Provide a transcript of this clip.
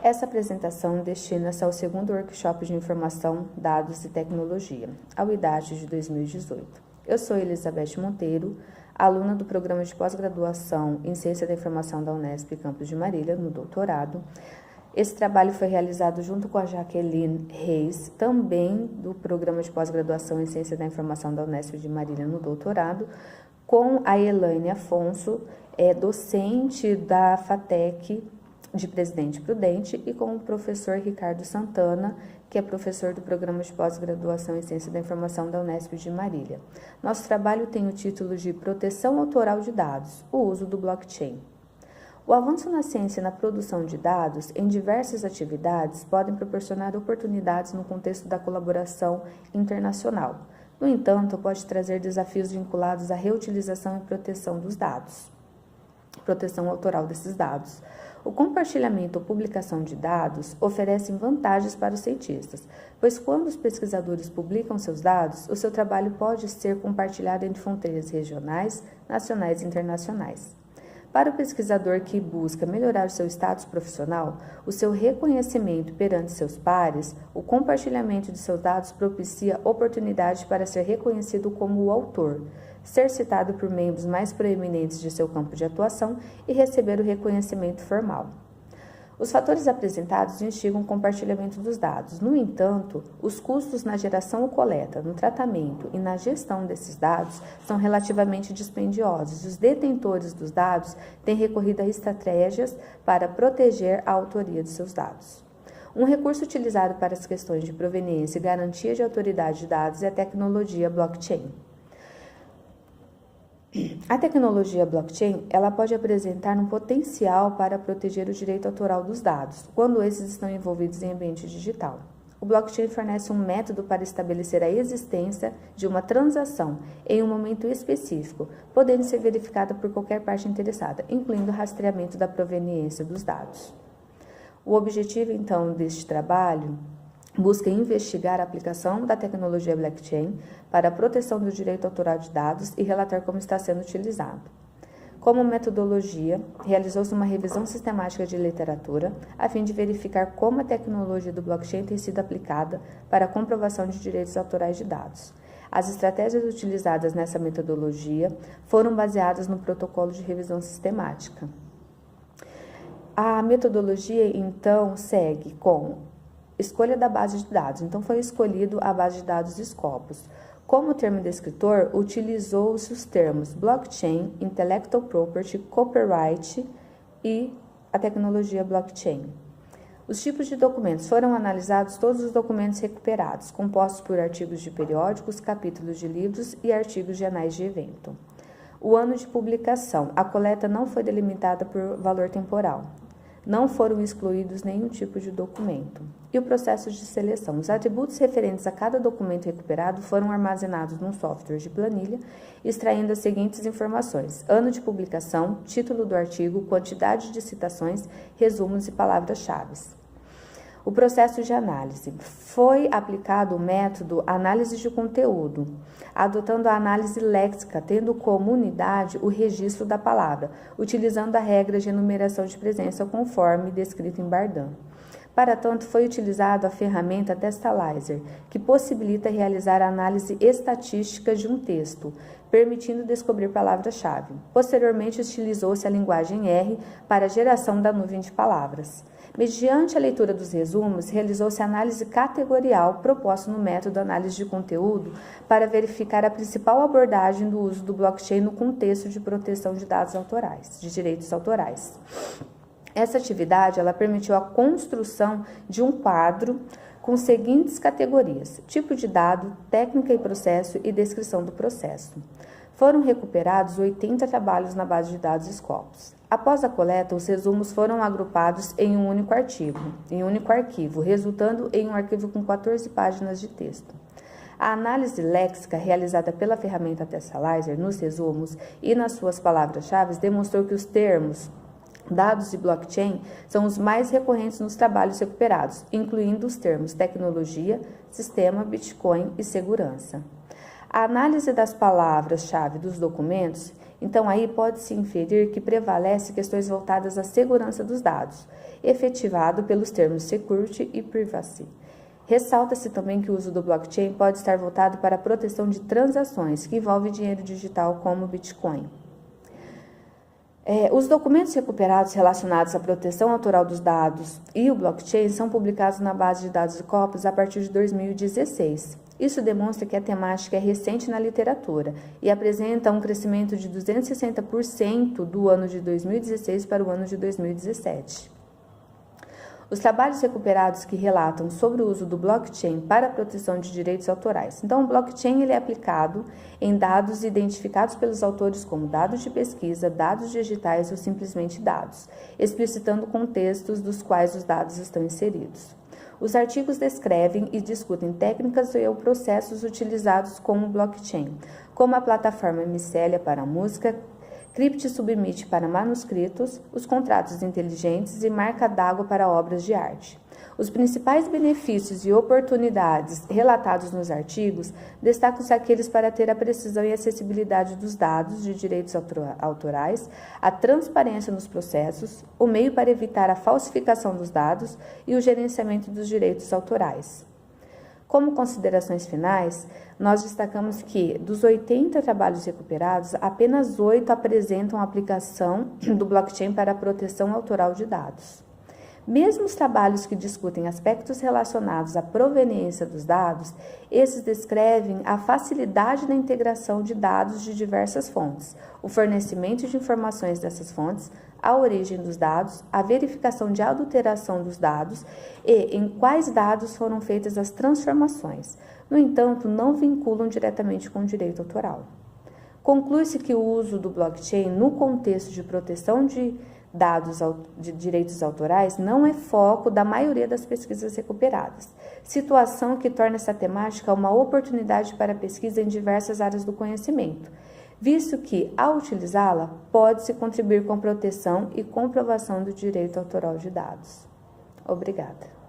Essa apresentação destina-se ao segundo workshop de Informação, Dados e Tecnologia, a UIDAT de 2018. Eu sou Elizabeth Monteiro, aluna do Programa de Pós-Graduação em Ciência da Informação da Unesp Campus de Marília, no doutorado. Esse trabalho foi realizado junto com a Jaqueline Reis, também do Programa de Pós-Graduação em Ciência da Informação da Unesp de Marília, no doutorado, com a Elaine Afonso, docente da FATEC de Presidente Prudente, e com o professor Ricardo Santana, que é professor do Programa de Pós-Graduação em Ciência da Informação da Unesp de Marília. Nosso trabalho tem o título de Proteção Autoral de Dados, o uso do blockchain. O avanço na ciência e na produção de dados em diversas atividades podem proporcionar oportunidades no contexto da colaboração internacional. No entanto, pode trazer desafios vinculados à reutilização e proteção dos dados, proteção autoral desses dados. O compartilhamento ou publicação de dados oferecem vantagens para os cientistas, pois quando os pesquisadores publicam seus dados, o seu trabalho pode ser compartilhado entre fronteiras regionais, nacionais e internacionais. Para o pesquisador que busca melhorar o seu status profissional, o seu reconhecimento perante seus pares, o compartilhamento de seus dados propicia oportunidade para ser reconhecido como o autor, ser citado por membros mais proeminentes de seu campo de atuação e receber o reconhecimento formal. Os fatores apresentados instigam o compartilhamento dos dados. No entanto, os custos na geração ou coleta, no tratamento e na gestão desses dados são relativamente dispendiosos e os detentores dos dados têm recorrido a estratégias para proteger a autoria de seus dados. Um recurso utilizado para as questões de proveniência e garantia de autoridade de dados é a tecnologia blockchain. A tecnologia blockchain, ela pode apresentar um potencial para proteger o direito autoral dos dados, quando esses estão envolvidos em ambiente digital. O blockchain fornece um método para estabelecer a existência de uma transação em um momento específico, podendo ser verificada por qualquer parte interessada, incluindo o rastreamento da proveniência dos dados. O objetivo, então, deste trabalho busca investigar a aplicação da tecnologia blockchain para a proteção do direito autoral de dados e relatar como está sendo utilizado. Como metodologia, realizou-se uma revisão sistemática de literatura a fim de verificar como a tecnologia do blockchain tem sido aplicada para a comprovação de direitos autorais de dados. As estratégias utilizadas nessa metodologia foram baseadas no protocolo de revisão sistemática. A metodologia, então, segue com escolha da base de dados. Então, foi escolhido a base de dados Scopus. Como termo descritor, utilizou-se os termos blockchain, intellectual property, copyright e a tecnologia blockchain. Os tipos de documentos foram analisados todos os documentos recuperados, compostos por artigos de periódicos, capítulos de livros e artigos de anais de evento. O ano de publicação. A coleta não foi delimitada por valor temporal. Não foram excluídos nenhum tipo de documento. E o processo de seleção. Os atributos referentes a cada documento recuperado foram armazenados num software de planilha, extraindo as seguintes informações: ano de publicação, título do artigo, quantidade de citações, resumos e palavras-chave. O processo de análise. Foi aplicado o método análise de conteúdo, adotando a análise léxica, tendo como unidade o registro da palavra, utilizando a regra de enumeração de presença conforme descrito em Bardan. Para tanto, foi utilizado a ferramenta Testalizer, que possibilita realizar a análise estatística de um texto, permitindo descobrir palavras-chave. Posteriormente, utilizou-se a linguagem R para a geração da nuvem de palavras. Mediante a leitura dos resumos, realizou-se a análise categorial proposta no método análise de conteúdo para verificar a principal abordagem do uso do blockchain no contexto de proteção de dados autorais, de direitos autorais. Essa atividade, ela permitiu a construção de um quadro com seguintes categorias: tipo de dado, técnica e processo e descrição do processo. Foram recuperados 80 trabalhos na base de dados Scopus. Após a coleta, os resumos foram agrupados em um único arquivo, resultando em um arquivo com 14 páginas de texto. A análise léxica realizada pela ferramenta Testalizer nos resumos e nas suas palavras-chave demonstrou que os termos dados e blockchain são os mais recorrentes nos trabalhos recuperados, incluindo os termos tecnologia, sistema, Bitcoin e segurança. A análise das palavras-chave dos documentos Então, aí pode-se inferir que prevalece questões voltadas à segurança dos dados, efetivado pelos termos security e privacy. Ressalta-se também que o uso do blockchain pode estar voltado para a proteção de transações, que envolve dinheiro digital como o Bitcoin. Os documentos recuperados relacionados à proteção autoral dos dados e o blockchain são publicados na base de dados Scopus a partir de 2016. Isso demonstra que a temática é recente na literatura e apresenta um crescimento de 260% do ano de 2016 para o ano de 2017. Os trabalhos recuperados que relatam sobre o uso do blockchain para a proteção de direitos autorais. Então, o blockchain ele é aplicado em dados identificados pelos autores como dados de pesquisa, dados digitais ou simplesmente dados, explicitando contextos dos quais os dados estão inseridos. Os artigos descrevem e discutem técnicas ou processos utilizados com o blockchain, como a plataforma Micélia para a música, Crypt Submit para manuscritos, os contratos inteligentes e marca d'água para obras de arte. Os principais benefícios e oportunidades relatados nos artigos destacam-se aqueles para ter a precisão e acessibilidade dos dados de direitos autorais, a transparência nos processos, o meio para evitar a falsificação dos dados e o gerenciamento dos direitos autorais. Como considerações finais, nós destacamos que, dos 80 trabalhos recuperados, apenas 8 apresentam a aplicação do blockchain para a proteção autoral de dados. Mesmo os trabalhos que discutem aspectos relacionados à proveniência dos dados, esses descrevem a facilidade da integração de dados de diversas fontes, o fornecimento de informações dessas fontes, a origem dos dados, a verificação de adulteração dos dados e em quais dados foram feitas as transformações. No entanto, não vinculam diretamente com o direito autoral. Conclui-se que o uso do blockchain no contexto de proteção de dados de direitos autorais não é foco da maioria das pesquisas recuperadas, situação que torna essa temática uma oportunidade para pesquisa em diversas áreas do conhecimento, visto que, ao utilizá-la, pode-se contribuir com a proteção e comprovação do direito autoral de dados. Obrigada.